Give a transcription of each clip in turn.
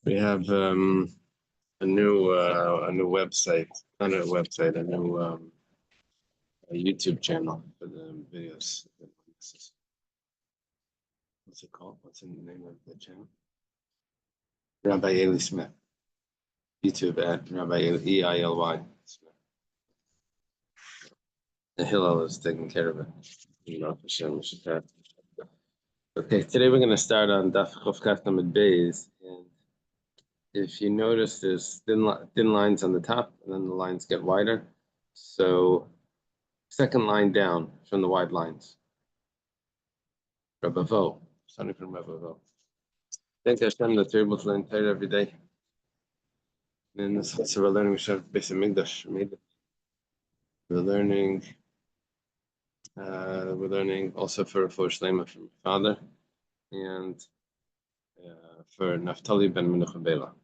We have a new website, not a website, a new a YouTube channel for the videos. What's it called? What's the name of the channel? Rabbi Eli Smith. YouTube at Rabbi Eily Smith. The Hillel is taking care of it. Okay, today we're going to start on Daf Chof Kaf Lamed Beis, and if you notice, there's thin lines on the top, and then the lines get wider. So, second line down from the wide lines. Rabavo, starting from Rabavo. Thank Hashem that you're able to learn Torah every day. And in this lesson, we're learning Mishnah Beis Hamikdash. We're learning also for Shlema from my father, and for Naftali ben Menucha Bela.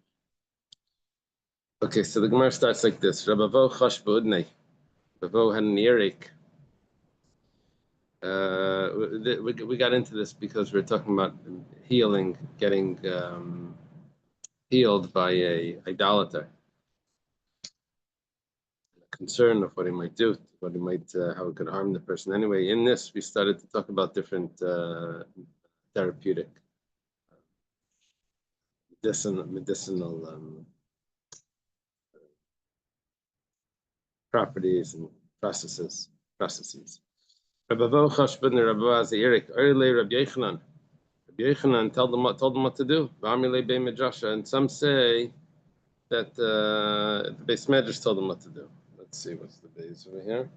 Okay, so the Gemara starts like this: Rabavo chash b'udnei. Rabavo had an earache. We got into this because we're talking about healing, getting healed by a idolater. Concern of what he might do, what he might, how it could harm the person. Anyway, in this, we started to talk about different therapeutic, medicinal properties and processes. Rabbi Yochanan told them what to do. And some say that the Beis Medrash told them what to do. Let's see, what's the base over here?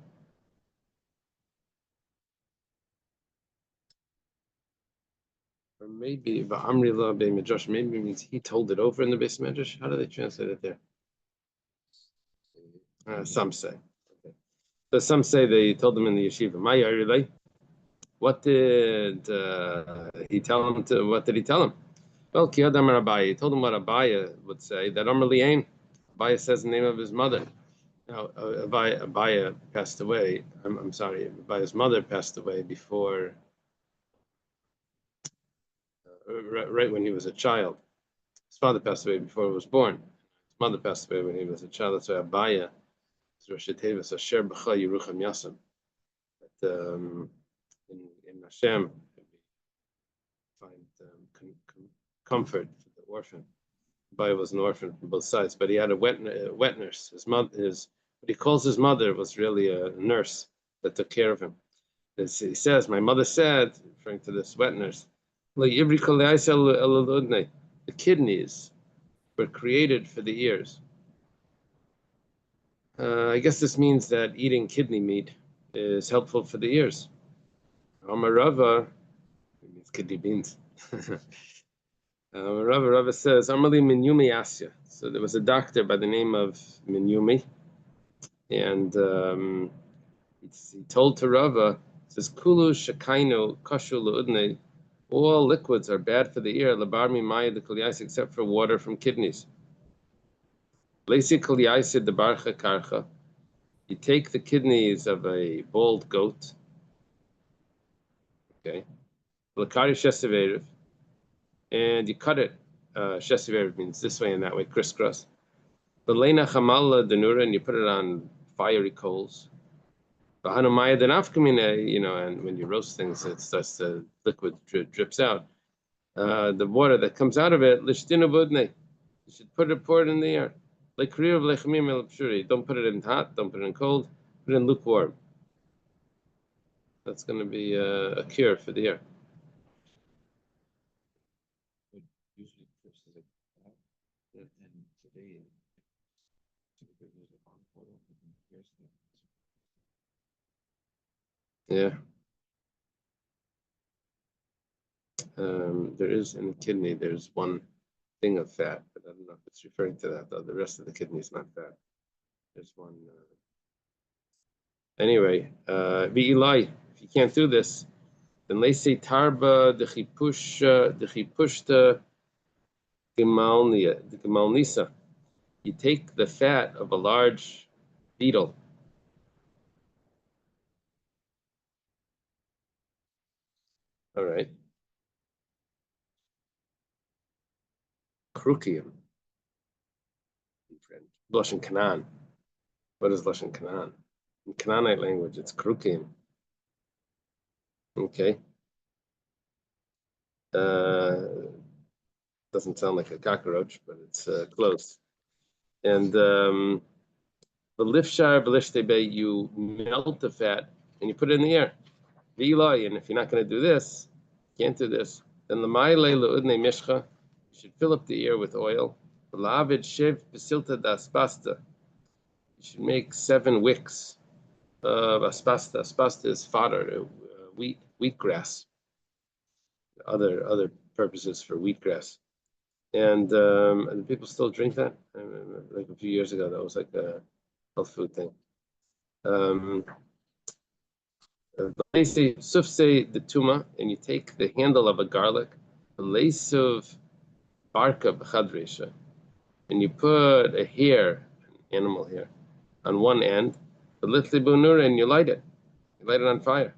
Or maybe Amri La Beis Medrash, maybe means he told it over in the Beis Medrash. How do they translate it there? Some say. Okay. So some say they told them in the yeshiva. Maya relay. What did he tell him to? What did he tell him? Well, Kiyadam Rabbi. He told him what Abaya would say. That Amr Li'ain. Abaya says the name of his mother. Now, Abaya passed away. I'm sorry. Abaya's mother passed away before, right when he was a child. His father passed away before he was born. His mother passed away when he was a child. That's why Abaya is Rosh Tevas Asher B'cha Yerucham Yasam. In Hashem, find comfort for the orphan. Abaya was an orphan from both sides, but he had a wet nurse. What he calls his mother was really a nurse that took care of him. He says, my mother said, referring to this wet nurse, the kidneys were created for the ears. I guess this means that eating kidney meat is helpful for the ears. Amarava means kidney beans. Rava says, Amali Minyumi Asya. So there was a doctor by the name of Minyumi, and he told to Rava, says, Kulu Shakaino Kashu Leudne, all liquids are bad for the ear, Labarmi Maya the Kulyais, except for water from kidneys. Lesi Kulyais the Barcha Karcha. You take the kidneys of a bald goat, okay, Lakari Sheseveriv, and you cut it. Sheseveriv means this way and that way, crisscross. The Lena Chamala Denura, and you put it on fiery coals. Bahanumaya Denafkamine, and when you roast things, it starts to liquid drips out. The water that comes out of it, Lishtina Budne, you should pour it in the air. Like Kriya Lechamim El. Don't put it in hot, don't put it in cold, put it in lukewarm. That's going to be a cure for the ear. Yeah. There is in the kidney, there's one thing of fat, but I don't know if it's referring to that, though. The rest of the kidney is not fat. There's one. Anyway, Eli, if you can't do this, then let's say tarba the chipushta gemalnisa. You take the fat of a large beetle. All right. krukium in French. Lashon Canaan. What is Lashon Canaan? In Canaanite language, it's krukium. Okay. Doesn't sound like a cockroach, but it's close. And the lifshar b'lishtebe, you melt the fat and you put it in the air. V'ilai, and if you're not going to do this, can't do this, then the ma'ile le'udnei mishcha, you should fill up the ear with oil. V'la'avid shev b'silta d'aspasta, you should make 7 wicks of aspasta. Aspasta is fodder, wheatgrass. Other purposes for wheatgrass. And people still drink that. I remember, like a few years ago, that was like a health food thing. They say sufse the tuma, and you take the handle of a garlic, the lace of barka b'chadresha, and you put a hair, an animal hair, on one end, the little bunura, and you light it. You light it on fire.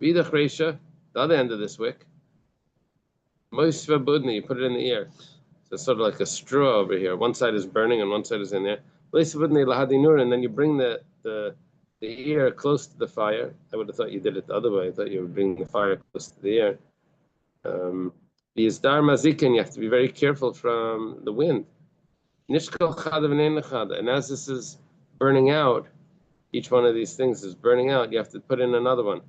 Vidach resha, the other end of this wick, moisva budni, you put it in the ear. So it's sort of like a straw over here. One side is burning and one side is in there. And then you bring the ear close to the fire. I would have thought you did it the other way. I thought you would bring the fire close to the ear. Bizdar mazikin, you have to be very careful from the wind. And as this is burning out, each one of these things is burning out, you have to put in another one.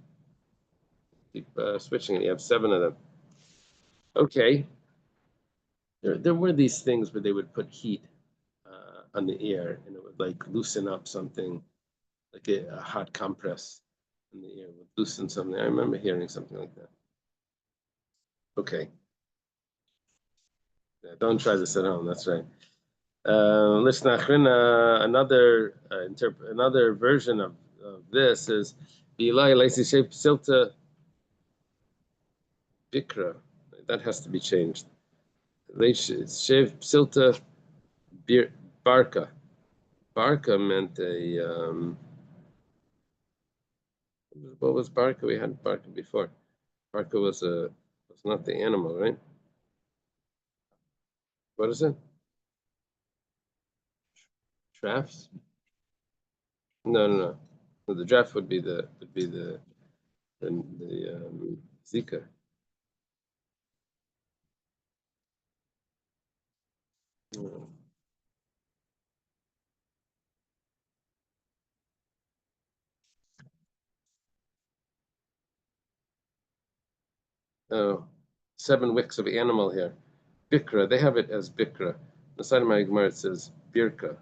Keep switching it. You have 7 of them. Okay. There were these things where they would put heat on the ear, and it would like loosen up something, like a hot compress in the ear would loosen something. I remember hearing something like that. Okay. Yeah, don't try this at home. That's right. Another version of this is Bilai Lacy Shape Silta Bikra. That has to be changed. Shev Silta Barka. Barka meant a what was Barka? We had Barka before. Barka was not the animal, right? What is it? Drafts? No. The draft would be the Zika. Oh, 7 wicks of animal here. Bikra, they have it as Bikra. The side of my Gemara it says Birka.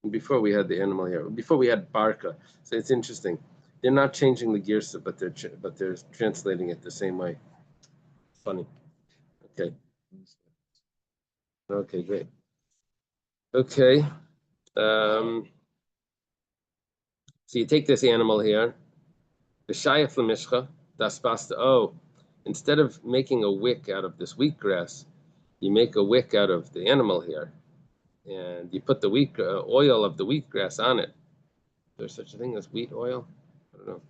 Before we had the animal here, before we had Barka. So it's interesting. They're not changing the girsa, but they're translating it the same way. Funny. Okay. Okay, great. Okay. So you take this animal here, the shayef lemishcha, das pasta. Oh, instead of making a wick out of this wheatgrass, you make a wick out of the animal here, and you put the oil of the wheatgrass on it. There's such a thing as wheat oil? I don't know.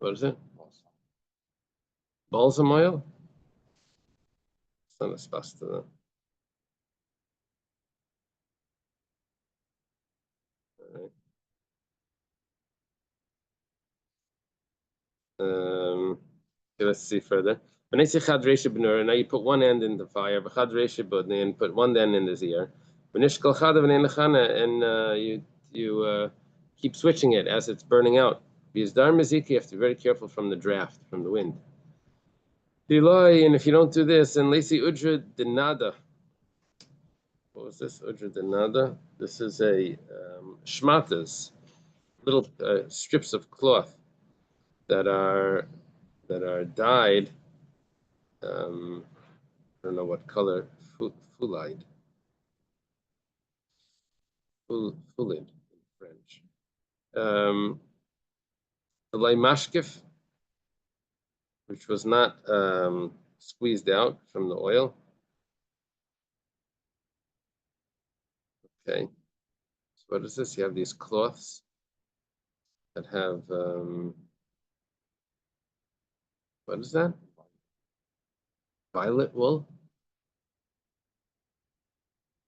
What is it? Balsam oil? It's not a pasta though. Okay, let's see further. Now you put one end in the fire, and put one end in his ear. And you keep switching it as it's burning out. Because you have to be very careful from the draft, from the wind. And if you don't do this, and Lacey Udra Denada. What was this? Udra Denada? This is a shmatas, little strips of cloth that are dyed. I don't know what color. Fulide. Fulid in French. The laimashkif, which was not squeezed out from the oil. Okay. So what is this? You have these cloths that have what is that? Violet wool.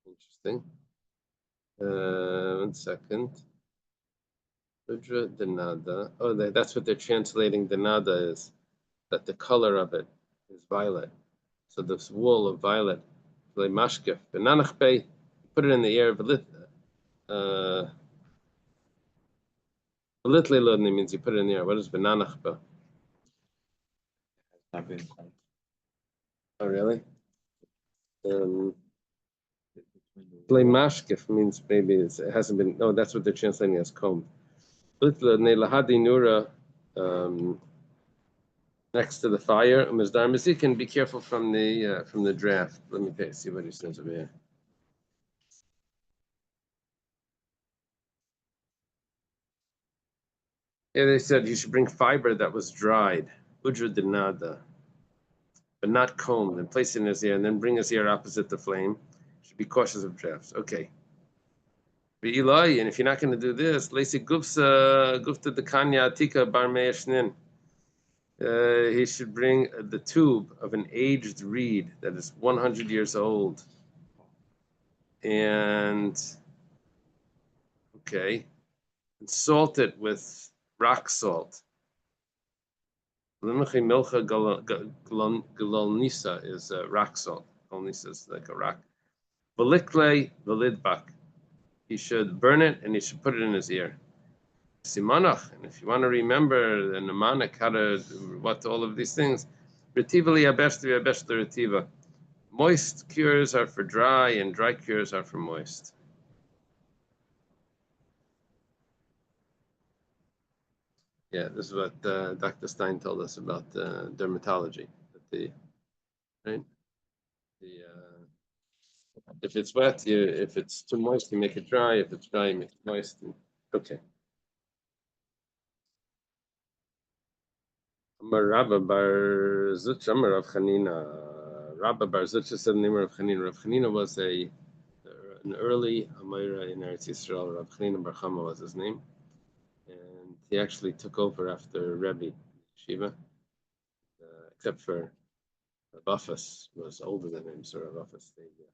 Interesting. 1 second. Udra Danada. Oh, that's what they're translating Danada is, that the color of it is violet. So this wool of violet, mashkef. Benanach Bey, put it in the air. Velitli Lodni means you put it in the air. What is Benanach Bey? Oh, really? Mashkef means maybe it hasn't been. No, that's what they're translating as comb. Next to the fire, Mizdar Mazikin, be careful from the draft. Let me see what he says over here. Yeah, they said you should bring fiber that was dried, udra denada, but not combed, and place it in his ear, and then bring his ear opposite the flame. Should be cautious of drafts. Okay. And if you're not going to do this, Lacey Gufta the Kanya Tika Bar Meishnin. He should bring the tube of an aged reed that is 100 years old. And okay, and salt it with rock salt. Milcha galonisa is rock salt. Galonisa is like a rock. Velikle velidbak. He should burn it and he should put it in his ear. Simanach, and if you want to remember the mnemonic, what all of these things, retiva retiva. Moist cures are for dry, and dry cures are for moist. Yeah, this is what Dr. Stein told us about dermatology. Right? If it's wet, if it's too moist, you make it dry. If it's dry, you make it moist. Okay. Rabba Bar Zutra, Rav Chanina. Rabba Bar Zutra said the name of Rav Chanina. Rav Chanina was an early Amira in Eretz Yisrael. Rav Chanina Bar Chama was his name. And he actually took over after Rebbe Shiva, except for Rav Afas was older than him, so Rav Afas stayed there.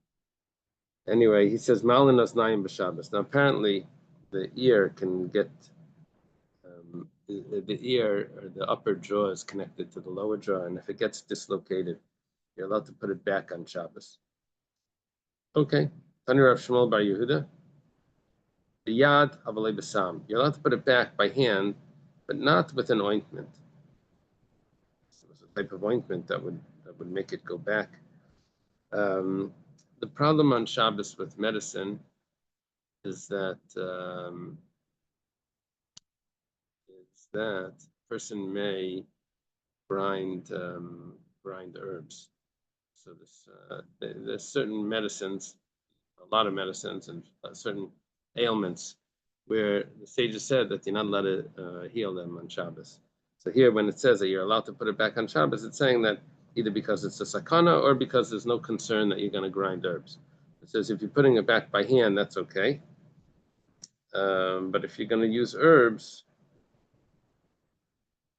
Anyway, he says, Malin Asnayim B'Shabbos. Now, apparently, the ear can get the ear or the upper jaw is connected to the lower jaw, and if it gets dislocated, you're allowed to put it back on Shabbos. Okay. Tani Rav Shmuel Bar Yehuda. Biyad avalei b'sam. You're allowed to put it back by hand, but not with an ointment. So it's a type of ointment that would make it go back. The problem on Shabbos with medicine is that a person may grind herbs. So there's certain medicines, a lot of medicines, and certain ailments where the sages said that you're not allowed to heal them on Shabbos. So here, when it says that you're allowed to put it back on Shabbos, it's saying that either because it's a sakana or because there's no concern that you're going to grind herbs. It says if you're putting it back by hand, that's okay. But if you're going to use herbs,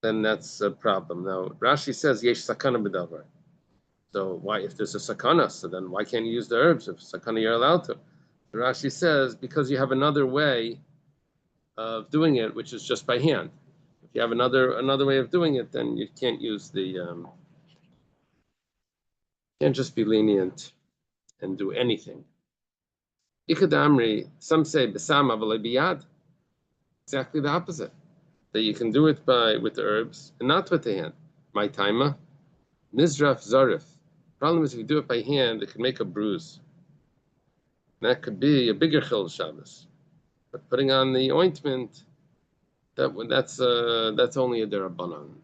then that's a problem. Now, Rashi says, yesh sakana b'davar. So why, if there's a sakana, so then why can't you use the herbs? If sakana, you're allowed to. Rashi says, because you have another way of doing it, which is just by hand. If you have another way of doing it, then you can't use can't just be lenient and do anything. Ikad Amri, some say, besam avalei biyad. Exactly the opposite. That you can do it with the herbs and not with the hand. My taima, mizraf zarif. Problem is, if you do it by hand, it can make a bruise. And that could be a bigger chil Shabbos. But putting on the ointment, that's only a derabanan.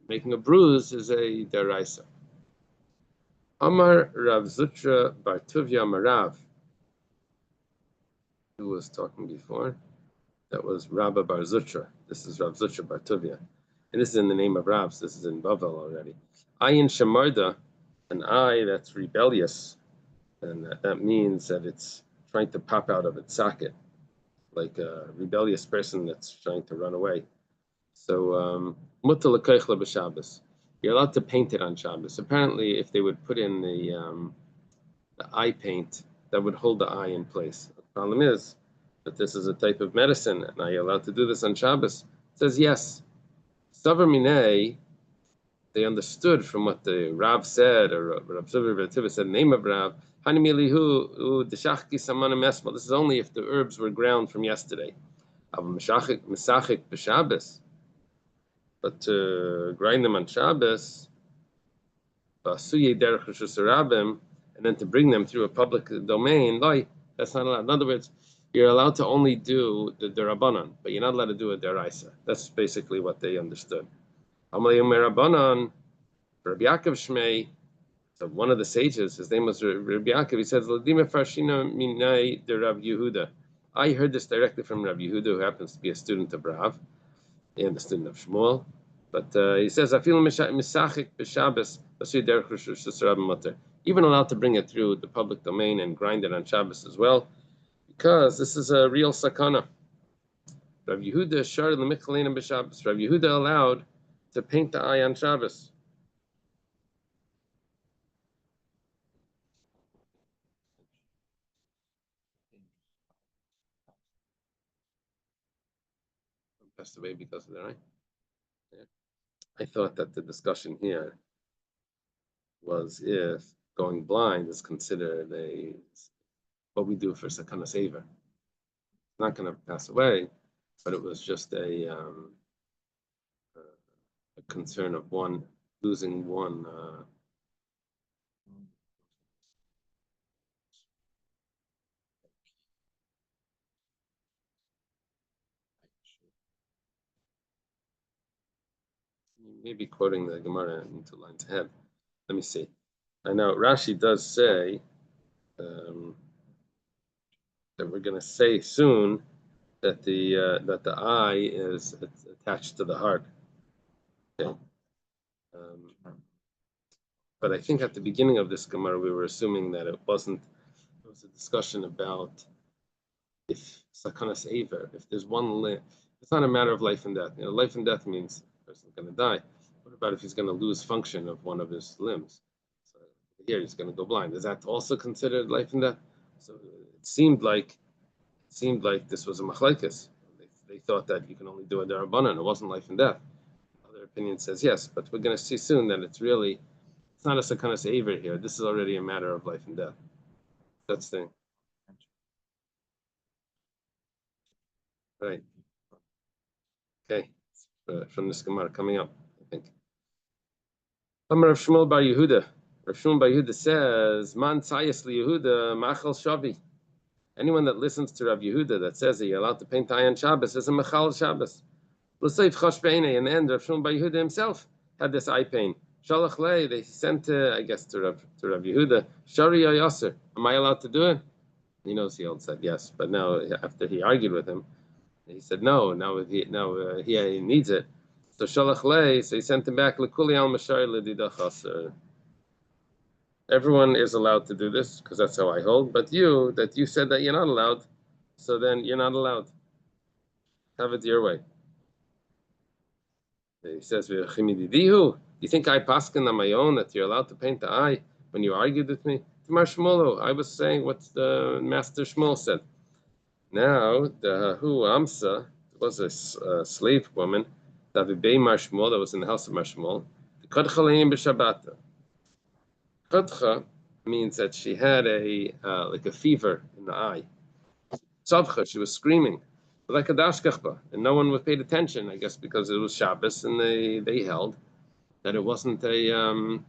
Making a bruise is a deraisa. Amar Rav Zutra Bar Tuvia Marav, who was talking before. That was Rabba Bar Zutra. This is Rav Zutra Bar Tuvia. And this is in the name of Ravs. This is in Bavel already. Ayin Shamarda, an eye that's rebellious. And that means that it's trying to pop out of its socket, like a rebellious person that's trying to run away. So, you're you're allowed to paint it on Shabbos. Apparently, if they would put in the eye paint, that would hold the eye in place. The problem is that this is a type of medicine, and are you allowed to do this on Shabbos? It says yes. Savar minei, they understood from what the Rav said, or Rav Zuber said, name of Rav, this is only if the herbs were ground from yesterday. Masachik b'Shabbos, but to grind them on Shabbos, and then to bring them through a public domain, that's not allowed. In other words, you're allowed to only do the Rabbanan, but you're not allowed to do a Deraisa. That's basically what they understood. Amalei Rabbanan, Rabbi Yaakov Shmei, so one of the sages, his name was Rabbi Yaakov, he says, Ladima Farshina Minai de Rav Yehuda. I heard this directly from Rav Yehuda, who happens to be a student of Rav and a student of Shmuel. But he says, I feel misachik b'Shabbos, even allowed to bring it through the public domain and grind it on Shabbos as well, because this is a real sakana. Rav Yehuda shar l'michalena b'Shabbos. Rav Yehuda allowed to paint the eye on Shabbos. Passed away because of the eye. Yeah. I thought that the discussion here was if going blind is considered what we do for sakana saver. It's not going to pass away, but it was just a concern of losing one. Maybe quoting the Gemara in 2 lines ahead. Let me see. I know Rashi does say that we're going to say soon that the eye is attached to the heart. Okay. But I think at the beginning of this Gemara we were assuming that it wasn't. It was a discussion about if sakanas aver, if there's one limb. It's not a matter of life and death. Life and death means the person's going to die. What about if he's going to lose function of one of his limbs? So here he's going to go blind. Is that also considered life and death? So it seemed like this was a machlekes. They thought that you can only do a darabanan. It wasn't life and death. Other opinion says yes, but we're going to see soon that it's not a sakanas aver here. This is already a matter of life and death. That's the thing. Right. Okay. From this Gemara coming up, I think. Rav Shmuel bar Yehuda. Rav Shmuel bar Yehuda says, "Man tzayis li Yehuda machal shavi." Anyone that listens to Rav Yehuda that says that you're allowed to paint eye on Shabbos is a machal Shabbos. L'seif chosh be'enei. In the end, Rav Shmuel bar Yehuda himself had this eye pain. Shalach lei. They sent, I guess, to Rav Yehuda. Shari yaser. Am I allowed to do it? He knows he all said yes, but now after he argued with him, he said no. Now he needs it. So shalach lei. So he sent him back. L'kuli al mashari l'dida chaser. Everyone is allowed to do this because that's how I hold. But you said that you're not allowed, so then you're not allowed. Have it your way. He says, "Do you think I paskin on my own that you're allowed to paint the eye when you argued with me?" I was saying what the Master Shmuel said. Now the Amsa was a slave woman that was in the house of Marshmuel. The Kadchalayim b'Shabbata. Kadcha means that she had like a fever in the eye. Tzavcha, she was screaming like a dashkachba, and no one was paid attention. I guess because it was Shabbos, and they held that it wasn't a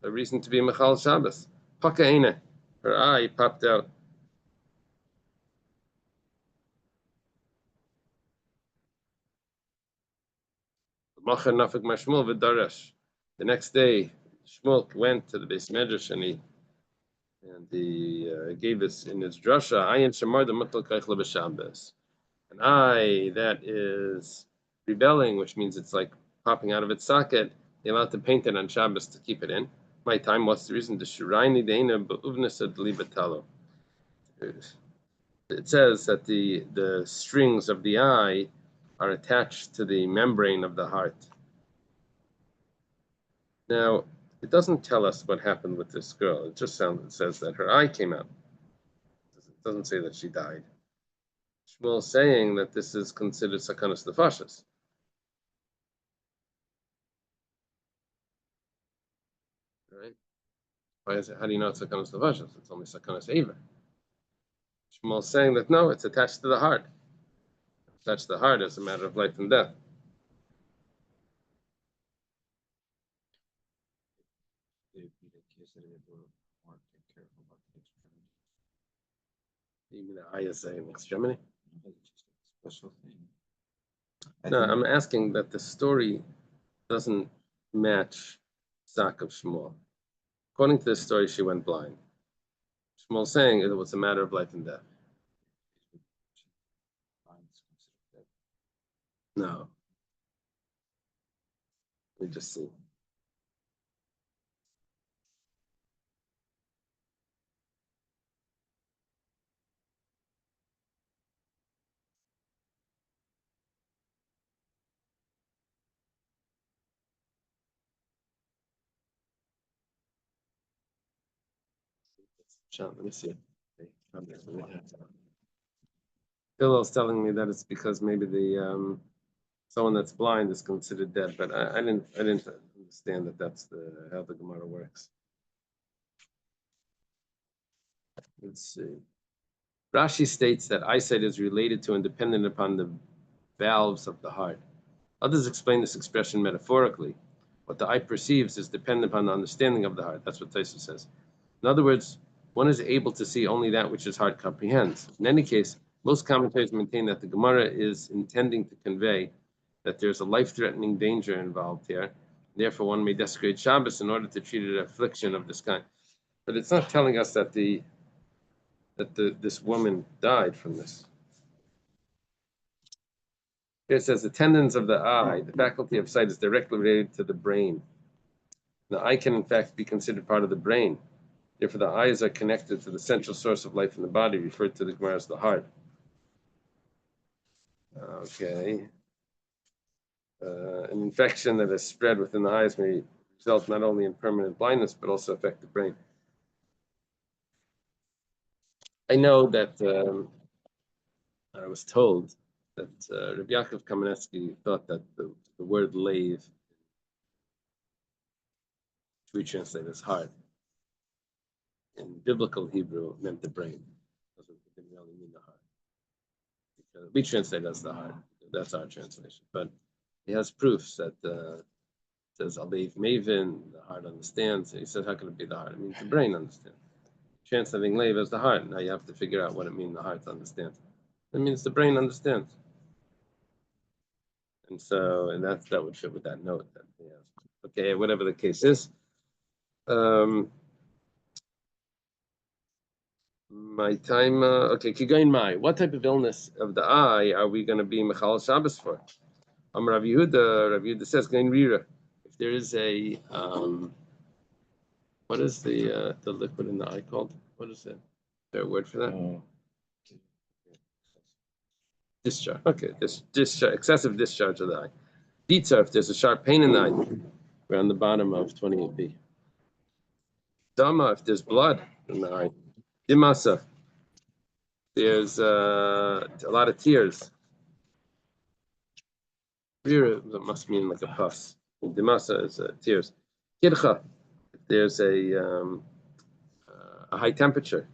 reason to be Mechal Shabbos. Pakaina, her eye popped out. Machar nafik Mashmuel v'darash. The next day, Shmuel went to the Beis Medrash and he gave us in his drasha, Ayin Shamar the Mutal Kaichla b'Shabbos. An eye that is rebelling, which means it's like popping out of its socket, you're allowed to paint it on Shabbos to keep it in. My time, what's the reason? The Shuraini Deina B'Uvnasa Dlibatalo. It says that the strings of the eye are attached to the membrane of the heart. Now, it doesn't tell us what happened with this girl. It just says that her eye came out. It doesn't say that she died. Shmuel is saying that this is considered sakanas nefashos. Right? Why is it? How do you know it's sakanas nefashos? It's only sakanas eva. Shmuel is saying that no, it's attached to the heart. Attached to the heart as a matter of life and death. You mean the ISA in extremity? No, I'm asking that the story doesn't match Zak of Shmuel. According to this story, she went blind. Shmuel saying it was a matter of life and death. No. Let me just see. Let me see. Hillel's telling me that it's because maybe the someone that's blind is considered dead, but I didn't understand that that's how the Gemara works. Let's see. Rashi states that eyesight is related to and dependent upon the valves of the heart. Others explain this expression metaphorically. What the eye perceives is dependent upon the understanding of the heart. That's what Taisa says. In other words, one is able to see only that which his heart comprehends. In any case, most commentators maintain that the Gemara is intending to convey that there's a life-threatening danger involved here. Therefore, one may desecrate Shabbos in order to treat it an affliction of this kind. But it's not telling us that this woman died from this. Here it says the tendons of the eye, the faculty of sight, is directly related to the brain. The eye can, in fact, be considered part of the brain. Therefore, the eyes are connected to the central source of life in the body, referred to the Gemara as the heart. Okay. An infection that is spread within the eyes may result not only in permanent blindness, but also affect the brain. I know that I was told that Rabbi Yaakov Kamenetsky thought that the word lave, which we translate as heart, in biblical Hebrew meant the brain. It didn't really mean the heart. Because we translate as the heart. That's our translation. But he has proofs that it says Alev Maven, the heart understands. He said, how can it be the heart? It means the brain understands. Translating Lev as the heart. Now you have to figure out what it means the heart understands. It means the brain understands. And so, that would fit with that note that he has. Okay, whatever the case is. My time, okay, Kigain Mai. What type of illness of the eye are we going to be Mechal Shabbos for? Rav Yehuda says, Gain Rira. If there is a, what is the liquid in the eye called? What is it? Is there a word for that? Discharge. Okay, discharge, excessive discharge of the eye. Pizza, if there's a sharp pain in the eye, we're on the bottom of 28b. Dama, if there's blood in the eye. Dimasa, there's a lot of tears. That must mean like a pus. Dimasa is tears. Kircha, if there's a high temperature.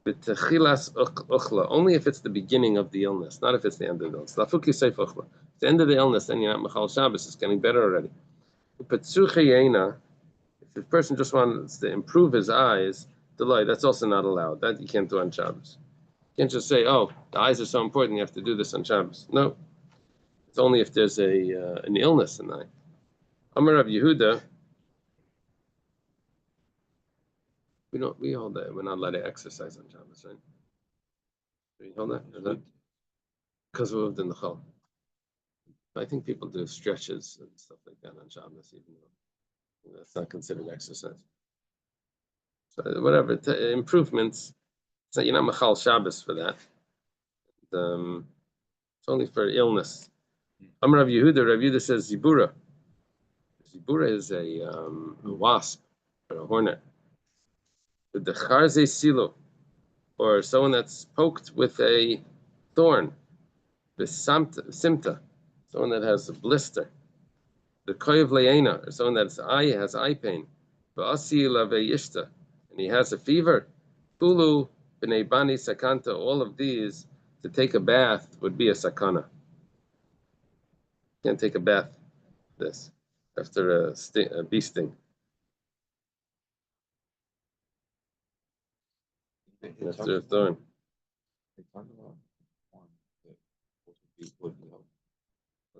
Only if it's the beginning of the illness, not if it's the end of the illness. If it's the end of the illness, then you're not Mechal Shabbos, it's getting better already. If the person just wants to improve his eyes, that's also not allowed. That you can't do on Shabbos. You can't just say, oh, the eyes are so important, you have to do this on Shabbos. No. It's only if there's an illness in the eye. Amar Rav Yehuda, we hold that we're not allowed to exercise on Shabbos, right? Do you hold that? Is that because we're in the Chol? I think people do stretches and stuff like that on Shabbos, even though that's not considered exercise. So whatever, improvements. So you're not Mechal Shabbos for that. It's only for illness. Amar Rav Yehuda says Zibura. Zibura is a wasp or a hornet. The charze silo, or someone that's poked with a thorn. The simta, someone that has a blister. The koyev leena, or someone that's has eye pain. The asi laveyishta, and he has a fever. Pulu b'nei bani sakanta. All of these, to take a bath would be a sakana. Can't take a bath. This after a bee sting. After a thorn. One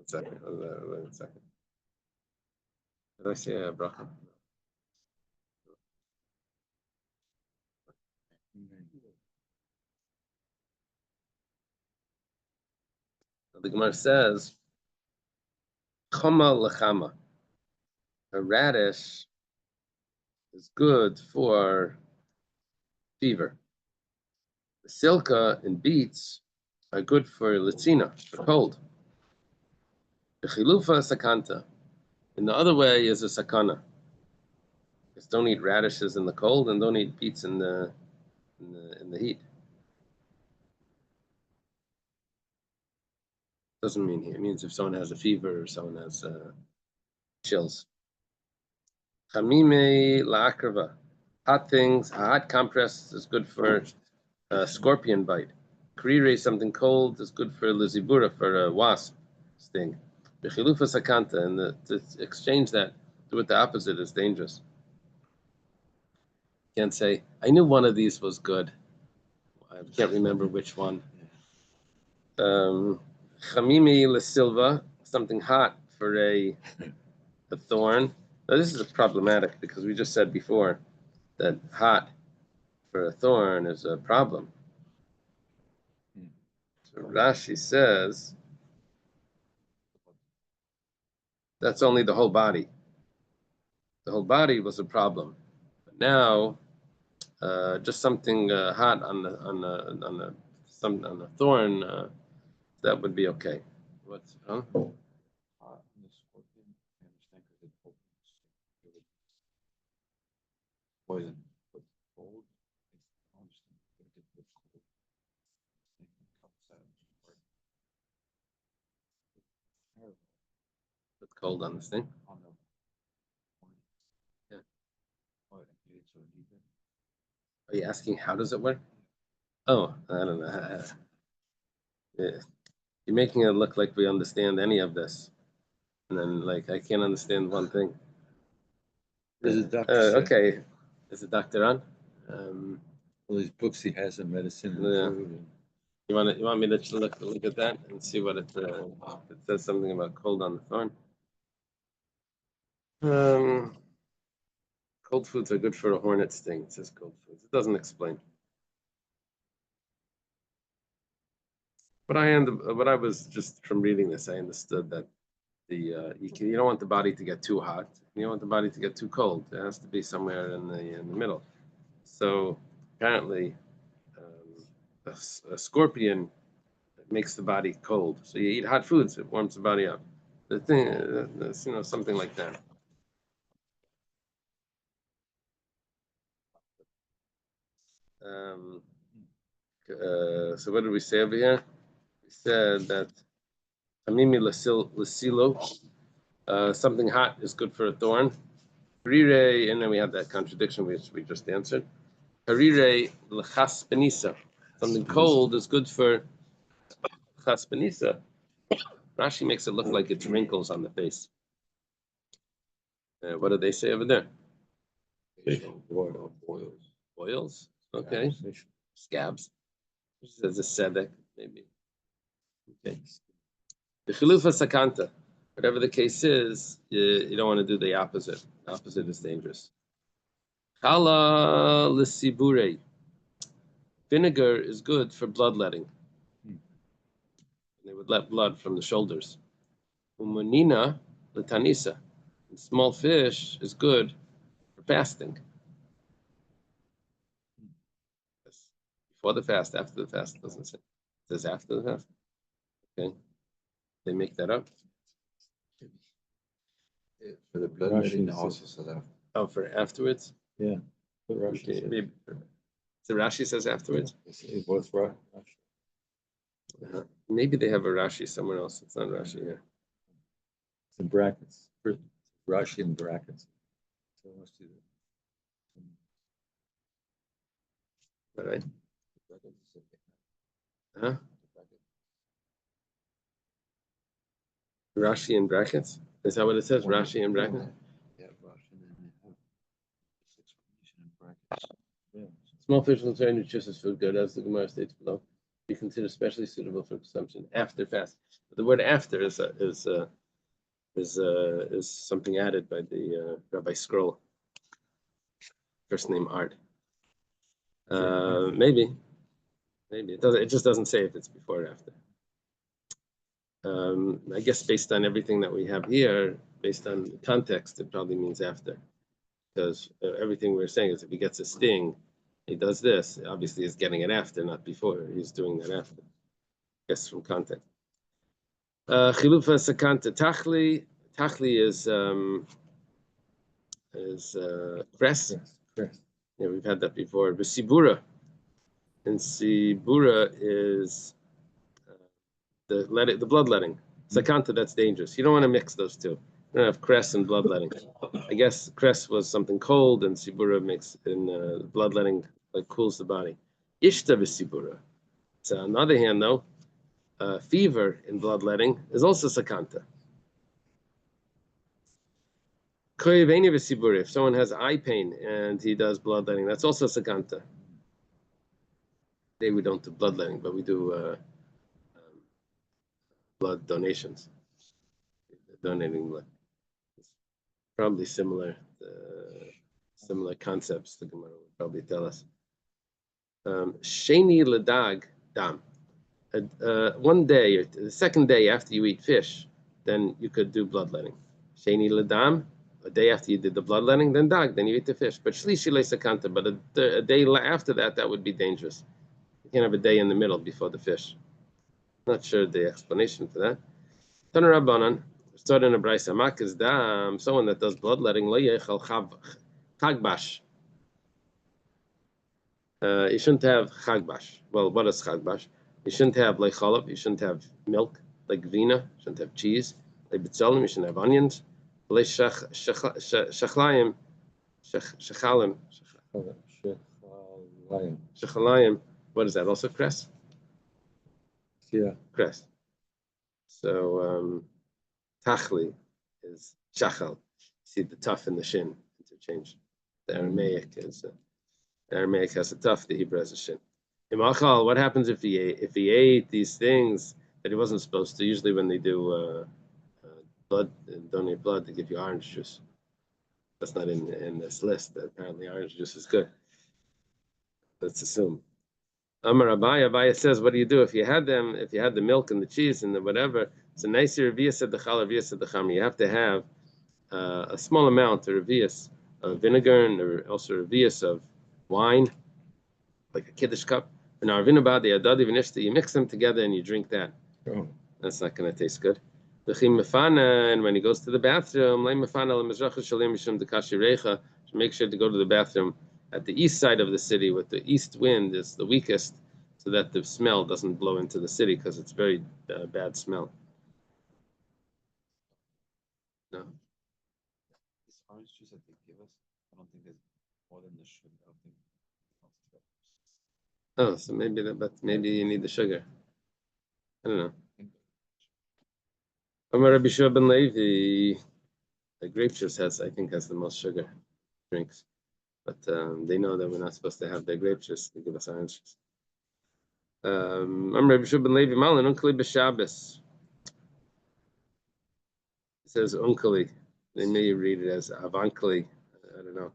second. One second. Did I say a bracha? The Gemara says, "Chama lechama." A radish is good for fever. The silka and beets are good for litzina, for cold. The chilufa sakanta. And the other way is a sakana. Just don't eat radishes in the cold and don't eat beets in the heat. Doesn't mean it means if someone has a fever or someone has chills. Chamime la'akrava. Hot things, a hot compress is good for scorpion bite. Karire, something cold, is good for lizibura, for a wasp sting. Bechilufa sakanta, and to exchange that, do it the opposite is dangerous. Can't say, I knew one of these was good. I can't remember which one. Chamimi lesilva, something hot for a thorn. Now this is problematic because we just said before that hot for a thorn is a problem. So Rashi says that's only the whole body. The whole body was a problem. But now, just something hot on the thorn, that would be okay. What's poison, but cold. It's cold on this thing. Yeah. Are you asking how does it work? Oh, I don't know. Yeah. You're making it look like we understand any of this, and then like I can't understand one thing. Okay, is the doctor on? All these books he has on medicine. Yeah. You want me to look at that and see what it says something about cold on the thorn? Cold foods are good for a hornet sting. It says cold foods. It doesn't explain. But what I was just from reading this, I understood that you don't want the body to get too hot. You don't want the body to get too cold. It has to be somewhere in the middle. So apparently, a scorpion makes the body cold. So you eat hot foods, it warms the body up. The thing, something like that. So what did we say over here? We said that Amimi Lasilo, something hot is good for a thorn. Harire, and then we have that contradiction which we just answered. Harire l'chaspenisa, something cold is good for chaspenisa. Rashi makes it look like it's wrinkles on the face. What do they say over there? Boils. Okay. Scabs. There's a sedek, maybe. Okay. The chilufa sakanta. Whatever the case is, you don't want to do the opposite. The opposite is dangerous. Chala lisibure. Vinegar is good for bloodletting. They would let blood from the shoulders. Umunina latanisa. Small fish is good for fasting. Before the fast, after the fast, doesn't say. It says after the fast. Okay. They make that up. For the bloodletting, also so that. Oh, for afterwards? Yeah. The Rashi Okay, says. maybe. So Rashi says afterwards? It was Rashi. Maybe they have a Rashi somewhere else. It's not Rashi here. It's in brackets. Rashi in brackets. So it must be All right. Huh? Rashi in brackets? Is that what it says? Rashi in brackets? Yeah, Rashi, and then they have this explanation in brackets. Yeah. Small fish will turn nutritious food good, as the Gemara states below. Be considered especially suitable for consumption after fast. But the word "after" is something added by the Rabbi Scroll. First name Art. Maybe it doesn't. It just doesn't say if it's before or after. I guess based on everything that we have here, based on the context, it probably means after, because everything we're saying is if he gets a sting, he does this. Obviously, he's getting it after, not before. He's doing that after. I guess from context. Chilufa sakanta tachli. Tachli is cress. Yeah, we've had that before. But sibura, and sibura is the bloodletting. Sakanta, that's dangerous. You don't want to mix those two. You don't have cress and bloodletting. I guess cress was something cold, and sibura makes in bloodletting like cools the body. Ishta v'sibura. So on the other hand, though, fever in bloodletting is also sakanta. If someone has eye pain and he does bloodletting, that's also sakanta. Today we don't do bloodletting, but we do blood donations. Donating blood. It's probably similar concepts. The Gemara would probably tell us. Sheni ledag dam. One day, or the second day after you eat fish, then you could do bloodletting. Sheni ledam. A day after you did the bloodletting, then dag, then you eat the fish. But shlishi leisakanta, but a day after that, that would be dangerous. You can't have a day in the middle before the fish. Not sure the explanation for that. Tana Rabbanan, started in a braysa, makas dam, someone that does bloodletting, lo yechal chagbash. You shouldn't have chagbash. Well, what is chagbash? You shouldn't have like chalab, you shouldn't have milk, like vina, you shouldn't have cheese, like bitzolim, you shouldn't have onions. Shechalayim. What is that? Also cress? Yeah. Cress. So tachli is shachal. See the tough in the shin interchange. The Aramaic has a tough. The Hebrew has a shin. Imachal. What happens if he ate these things that he wasn't supposed to? Usually when they do blood, donate blood, they give you orange juice. That's not in this list. Apparently, orange juice is good. Let's assume. Amar Abaya says, what do you do if you had them? If you had the milk and the cheese and the whatever, it's a nicer revius at the chal, revius at the cham. You have to have a small amount of revius of vinegar and also revius of wine, like a kiddush cup. And you mix them together and you drink that. Oh. That's not going to taste good. And when he goes to the bathroom, make sure to go to the bathroom at the east side of the city, with the east wind is the weakest, so that the smell doesn't blow into the city, because it's very bad smell. No. This orange juice that they give us, I don't think there's more than the sugar. I don't think. Oh, so maybe you need the sugar. I don't know. Amar Rabbi Shua ben Levi, the grape juice has the most sugar drinks, but they know that we're not supposed to have their grape juice. They give us orange juice. Amar Rabbi Shua ben Levi, Malin Unkali b'Shabbos. It says Unkali. They may read it as Avankali. I don't know.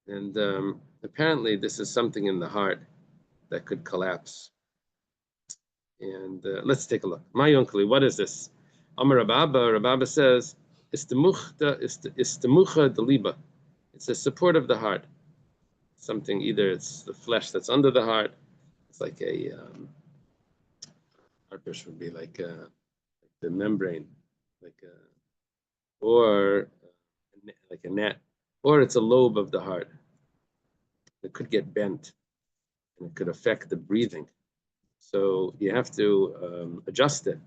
And apparently, this is something in the heart that could collapse. And let's take a look. My Unkali, what is this? Amar Rababa says, Istemucha deliba. It's the support of the heart. Something, either it's the flesh that's under the heart. It's like a arpish would be like the membrane, or like a net, or it's a lobe of the heart. It could get bent, and it could affect the breathing. So you have to adjust it.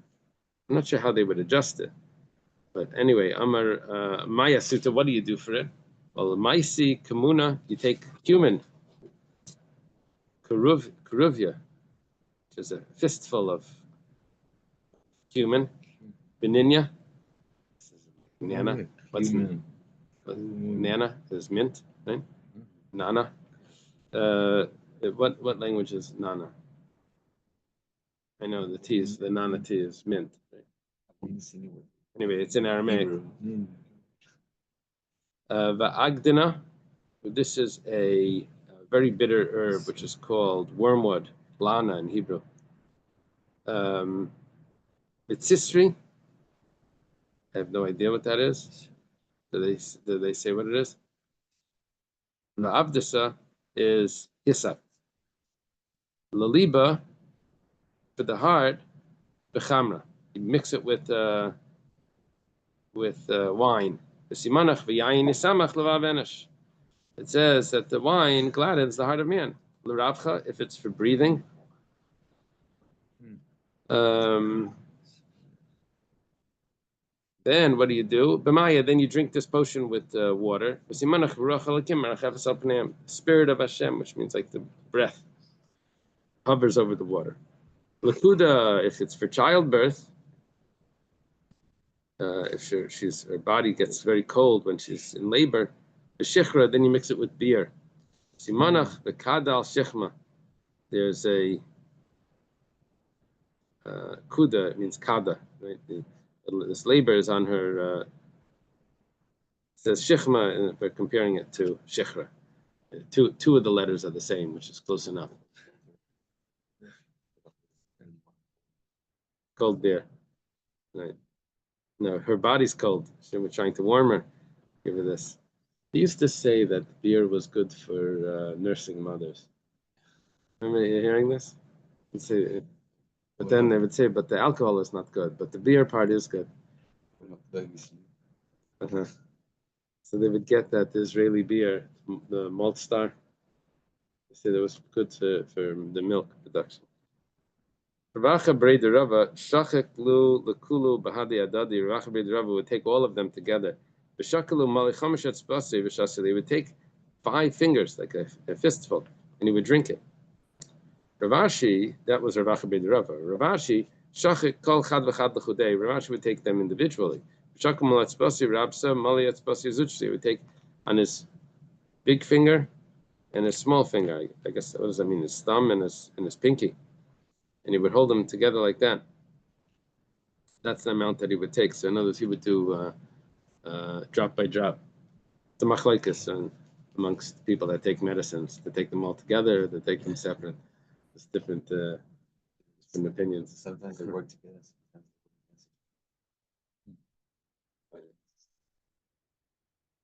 I'm not sure how they would adjust it, but anyway, Amar Maya Sutta. What do you do for it? Well, Maisi Kamuna, you take cumin, Kuruvia, which is a fistful of cumin, Beninya, Nana. What's Nana is mint, right? Nana. What language is Nana? I know the tea is the Nana tea is mint. Right? Anyway, it's in Aramaic. Va'agdina. This is a very bitter herb which is called wormwood, lana in Hebrew. Bitsisri. I have no idea what that is. Do they say what it is? The Avdasa is hyssop. Laliba, for the heart, bechamra. You mix it with wine. It says that the wine gladdens the heart of man. L'ravcha, if it's for breathing. Then what do you do? B'maya, then you drink this potion with water. Spirit of Hashem, which means like the breath, hovers over the water. Lakuda, if it's for childbirth, if her body gets very cold when she's in labor, the shichra, then you mix it with beer. Simanach the kadal shechma. There's a kuda, it means kada, right? This labor is on her. It says shechma, and we're comparing it to shichra. Two of the letters are the same, which is close enough. Cold beer, right? No, her body's cold. So we're trying to warm her. Give her this. They used to say that beer was good for nursing mothers. Remember hearing this? But then they would say, but the alcohol is not good, but the beer part is good. So they would get that Israeli beer, the Malt Star. They said it was good for the milk production. Ravacha Breder Rava, Shachek Lu Lekulu Bahadi Adadi, Ravacha Breder Rava would take all of them together. B'shakalu Malichamishat Spasi V'shasili, he would take 5 fingers, like a fistful, and he would drink it. Ravashi, that was Ravacha Breder Rava. Ravashi, Shachek Kol Chad V'chad L'chudei, Ravashi would take them individually. B'shakalu Malat Spasi Rabsa, Maliyat Spasi Zuchsi, he would take on his big finger and his small finger, I guess, what does that mean? His thumb and his pinky. And he would hold them together like that. That's the amount that he would take. So in other words, he would do drop by drop. It's a machlokes amongst people that take medicines, to take them all together, to take them separate. There's different opinions. Sometimes they work together.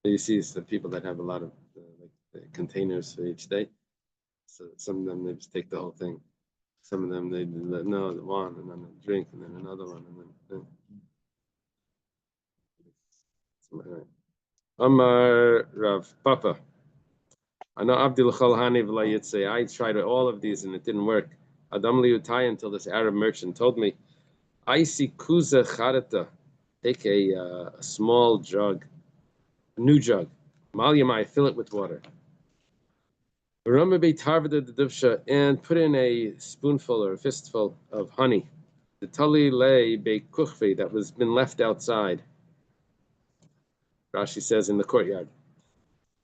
You see the people that have a lot of containers for each day. So some of them, they just take the whole thing. Some of them, they no, one, and then a drink, and then another one, and then. Amar Rav Papa. I know Abdul Khalhani V'layitze. I tried all of these and it didn't work. Adam Liutai, until this Arab merchant told me, I see kuza charata. Take a small jug, a new jug. Malyamai, fill it with water. And put in a spoonful or a fistful of honey. The tali lay be kuchvi that was been left outside. Rashi says in the courtyard.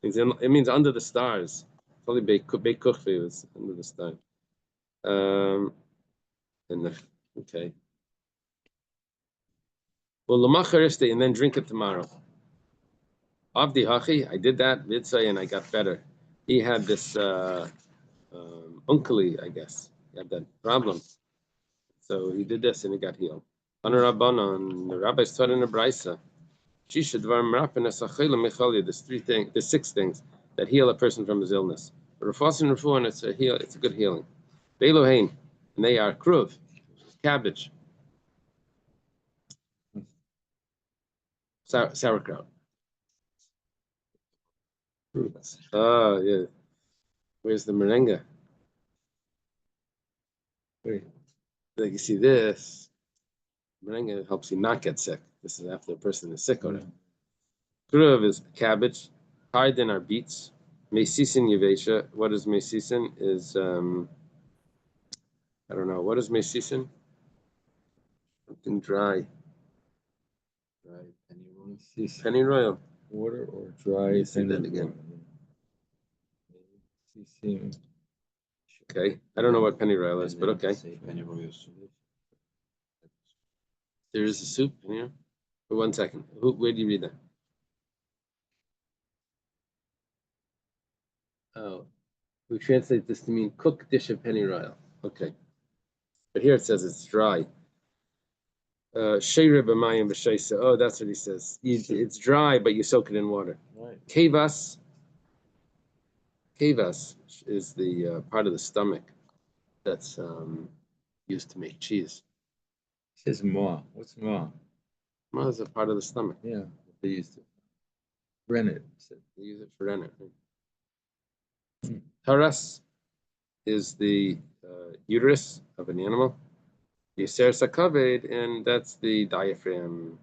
It means under the stars. Tali be kuchvi was under the stars. Okay. Well, lamachariste, and then drink it tomorrow. Avdi hachi, I did that mitzvah and I got better. He had this uncally, I guess. He had that problem. So he did this and he got healed. And the rabbis taught in a brisa. There's 6 things that heal a person from his illness. And it's a good healing. And they are kruv, cabbage, sauerkraut, fruits. Oh, yeah. Where's the moringa? Wait, Like you see this, moringa helps you not get sick. This is after a person is sick already. Kruv is cabbage. Hardin are beets. Mesisin yevesha. What is mesisin? Is I don't know. What is mesisin? Something dry. dry pennyroyal. Pennyroyal. Water or dry See that again. Sesame. Okay. I don't know what pennyroyal is, but okay. There is a soup in here. But 1 second. Where do you read that? Oh, we translate this to mean cooked dish of pennyroyal. Okay. But here it says it's dry. Sheira b'mayim b'sheisa. Oh, that's what he says. It's dry, but you soak it in water. Right. Kevas. Kevas is the part of the stomach that's used to make cheese. It says ma. What's ma? Ma is a part of the stomach. Yeah, they used to. Rennet. They use it for rennet. Taras is the uterus of an animal. Yeser sakaved, and that's the diaphragm.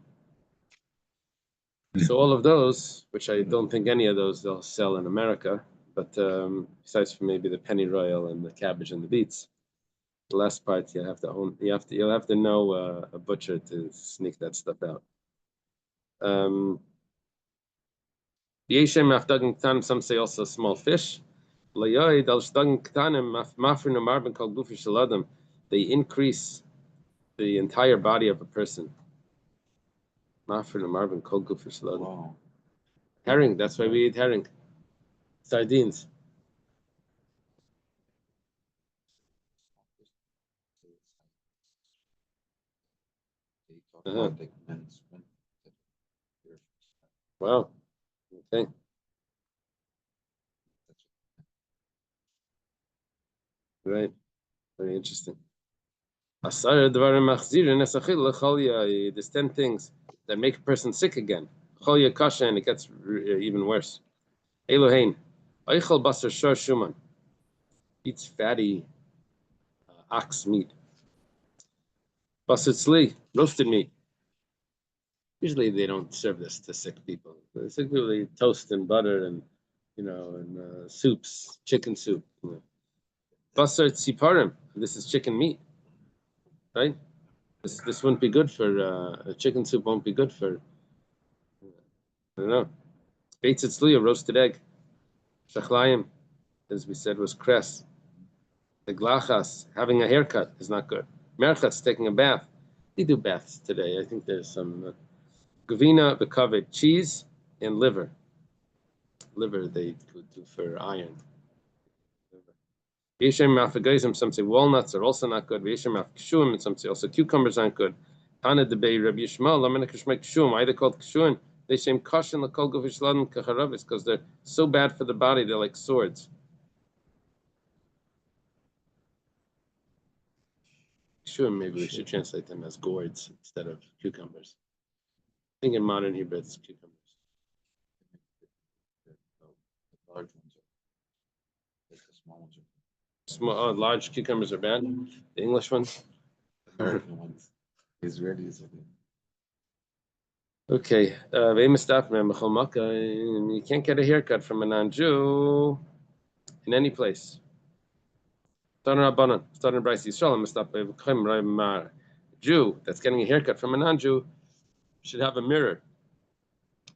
So all of those, which I don't think any of those they'll sell in America, but besides for maybe the pennyroyal and the cabbage and the beets, the last part you have to own. You'll have to know a butcher to sneak that stuff out. Yeshem afdagin ktanim, some say also small fish. Layoid al shtagin ktanim mafrin marbin kol gufi shaladam. They increase the entire body of a person. Mafrin marbin kol gufi shaladam. Wow. Herring. That's why we eat herring. Sardines. Uh-huh. Wow. Okay. Right. Very interesting. There's 10 things that make a person sick again. Cholya kasha, and it gets even worse. Elohein. Eichel basar shor shuman. Eats fatty ox meat. Basar tzli, roasted meat. Usually they don't serve this to sick people. The sick people eat toast and butter and soups, chicken soup. Basar tziparim. This is chicken meat, right? This wouldn't be good for chicken soup. Won't be good for I don't know. Beitz tzli, a roasted egg. Shachlayim, as we said, was cress. The glachas, having a haircut, is not good. Merchatz, taking a bath. They do baths today. I think there's some gavina, bekaved, cheese, and liver. Liver they do for iron. Yeshem mafagazim, some say walnuts are also not good. Yeshem mafkshuim, and some say also cucumbers aren't good. Tana debei Rabbi Yishmael, lamena kishmek kshuim. Why are they called kshuim? They say kashin lakol govishladin kacharavis, because they're so bad for the body. They're like swords. Sure, maybe we should translate them as gourds instead of cucumbers. I think in modern Hebrew it's cucumbers. Large ones are. The small ones are. Large cucumbers are bad. The English ones. American ones. Israelis are good. Okay. You can't get a haircut from a non-Jew in any place. Jew that's getting a haircut from a non-Jew should have a mirror.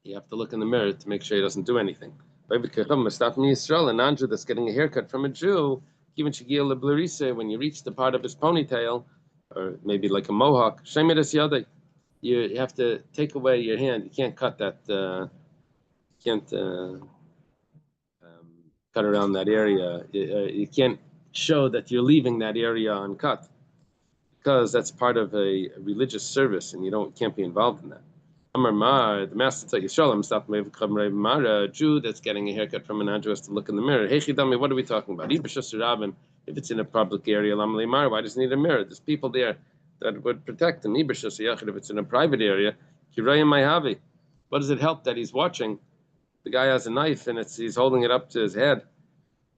You have to look in the mirror to make sure he doesn't do anything. A non-Jew that's getting a haircut from a Jew, even when you reach the part of his ponytail, or maybe like a mohawk, you have to take away your hand. You can't cut that. Can't cut around that area. You can't show that you're leaving that area uncut, because that's part of a religious service, and you can't be involved in that. Amar Mar, the master tell Yisrael, stop me a Jew that's getting a haircut from a non-Jew has to look in the mirror. Hey Chidami, what are we talking about? If it's in a public area, why does he need a mirror? There's people there that would protect him. If it's in a private area, what does it help that he's watching? The guy has a knife and he's holding it up to his head.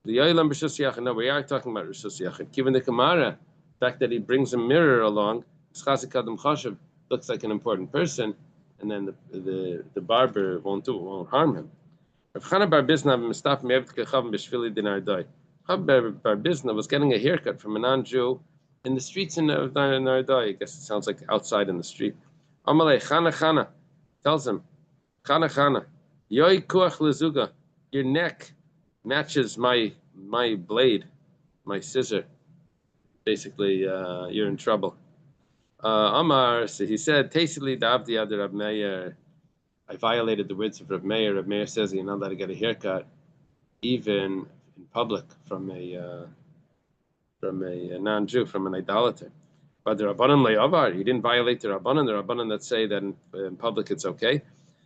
The Yoilam Rishus Yachid. No, we are talking about Rishus Yachid. Given the Gemara, the fact that he brings a mirror along, looks like an important person, and then the barber won't harm him. Rav Chana bar Bizna mistaf me'evt kechav b'shvili dinar dai. Rav bar Bizna was getting a haircut from a non-Jew in the streets in Nardai. I guess it sounds like outside in the street. Amalei Chana tells him, Chana, Yoi kuach lezuga, your neck matches my blade, my scissor. Basically, you're in trouble. Amar, so he said, Tasili davdi ad Rav Meir. I violated the words of Rav Meir. Rav Meir says you're not allowed to get a haircut, even in public, from a non-Jew, from an idolater. But the Rabbanan le'avar, he didn't violate the Rabbanan that say that in public it's okay.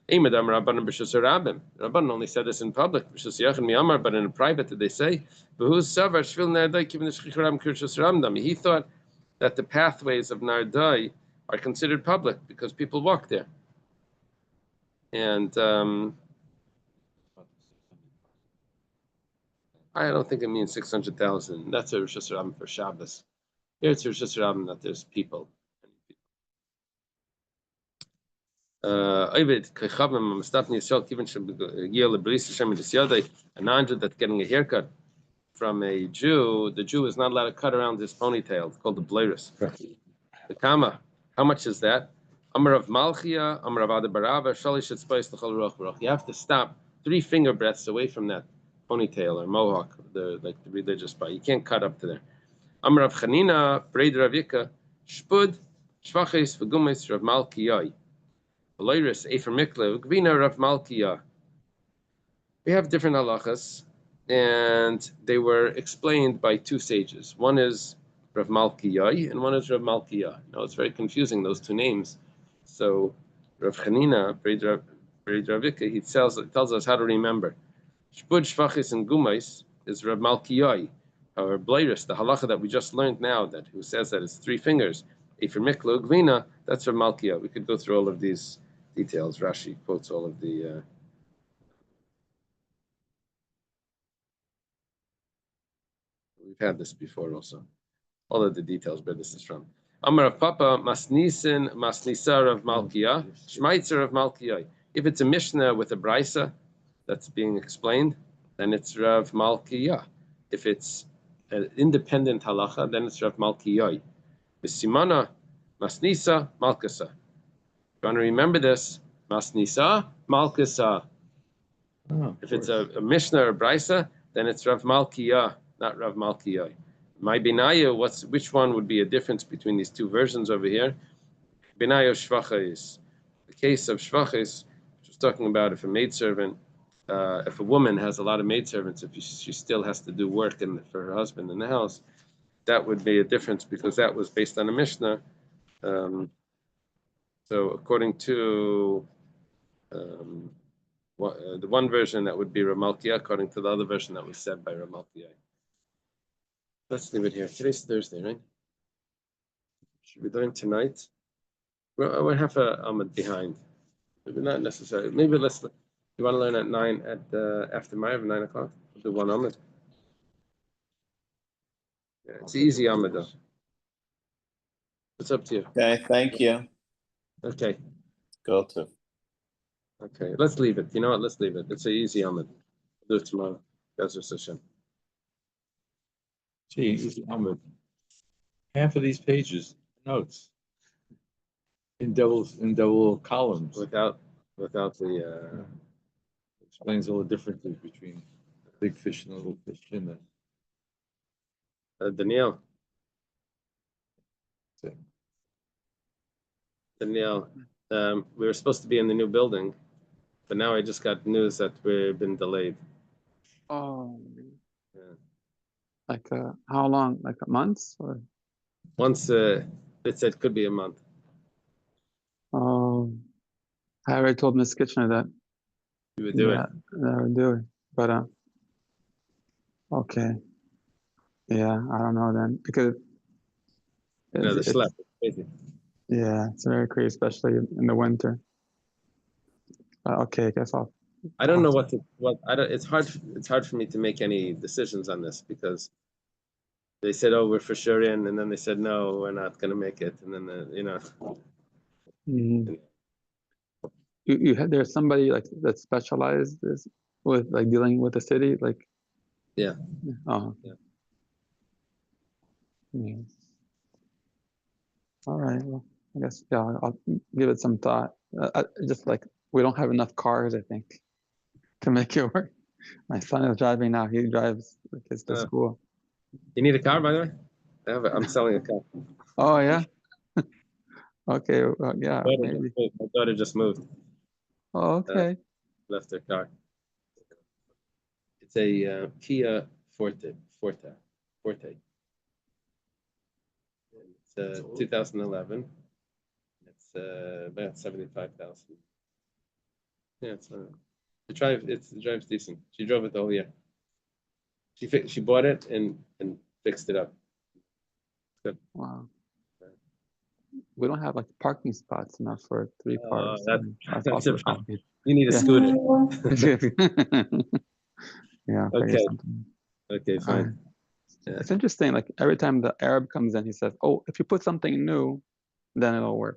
Rabbanan only said this in public, but in private did they say, he thought that the pathways of Nardai are considered public because people walk there. And I don't think it means 600,000. That's a Rosh Hashanah for Shabbos. Here it's Rosh Hashanah that there's people. A non-Jew that's getting a haircut from a Jew, the Jew is not allowed to cut around his ponytail. It's called the bleirus. The kama, how much is that? Amar of Malchia, Amar of Adabarava, Shalish Etzbais L'chol Ruach Baruch. You have to stop 3 finger breadths away from that ponytail or mohawk, like the religious part. You can't cut up to there. Amar of Chanina, Breid Ravika, Shpud, Shvachis, V'gumais, Rav Malkiyai. V'loiris, Efer Mikle, Gvina, Rav Malkiyah. We have different halachas, and they were explained by 2 sages. One is Rav Malkiyai, and one is Rav Malkiyah. Now, it's very confusing, those 2 names. So, Rav Chanina, Breid Ravika, he tells us how to remember. Shpud, Shvachis, and Gumais is Rav Malkiyai. However, Blairis, the halacha that we just learned now, that who says that it's 3 fingers, Efer Miklo, Gvina, that's Rav Malkiyah. We could go through all of these details. Rashi quotes all of the... We've had this before also. All of the details where this is from. Amar of Papa, Masnisin, Masnisa of Malkiyah, Shmaitzer of Malkiyah. If it's a Mishnah with a Brisa that's being explained, then it's Rav Malkiyah. If it's an independent halacha, then it's Rav Malkiyah. Simana, Masnisa, Malkasa. You want to remember this? Masnisa, Malkasa. If it's a Mishnah or a Brisa, then it's Rav Malkiyah, not Rav Malkiyah. My Binaya, which one would be a difference between these 2 versions over here? Binaya Shvachais. The case of Shvachais, which was talking about if a maidservant, if a woman has a lot of maidservants, if she still has to do work for her husband in the house, that would be a difference because that was based on a Mishnah. So according to the one version, that would be Rav Malkiyah, according to the other version, that was said by Rav Malkiyah. Let's leave it here. Today's Thursday, right? Should we learn tonight? Well, we're half a amud behind. Maybe not necessarily. Maybe you want to learn at 9 after Mayav, 9 o'clock? We'll do 1 amud. Yeah, it's easy amud though. It's up to you. Okay, thank you. Okay. Go to. Okay, let's leave it. You know what? Let's leave it. It's an easy amud. We'll do it tomorrow. That's our session. Gee, half of these pages notes in double columns Without the explains all the differences between big fish and little fish in there. Danielle. Danielle, we were supposed to be in the new building, but now I just got news that we've been delayed. Oh, Yeah. like how long? Like a month or? Once it said could be a month. Oh, I already told Miss Kitchener that. You would do it. That I would do it, but okay. Yeah, I don't know then because You know, the schlep. It's crazy. yeah, it's very crazy, especially in the winter. Okay, I guess I'll I don't know what I don't. It's hard for me to make any decisions on this because they said, "Oh, we're for sure in," and then they said, "No, we're not going to make it," and then Mhm. You had there's somebody like that specialized with like dealing with the city, like. Yeah. Oh. Yeah. Yeah. All right. Well, I guess I'll give it some thought. Just like we don't have enough cars, I think, to make it work. My son is driving now. He drives the kids to school. You need a car, by the way? I'm selling a car. Oh yeah. Okay. Well, yeah. Maybe. My daughter just moved. Oh, okay. Left her car. It's a Kia Forte. It's 2011. It's about 75,000. Yeah, it drives decent. She drove it the whole year. She bought it and fixed it up. Good. Wow. We don't have like parking spots enough for 3 cars. That's also a problem. You need a Yeah. scooter. Yeah. Okay. Okay, fine. It's interesting. Like every time the Arab comes in, he says, "Oh, if you put something new, then it'll work."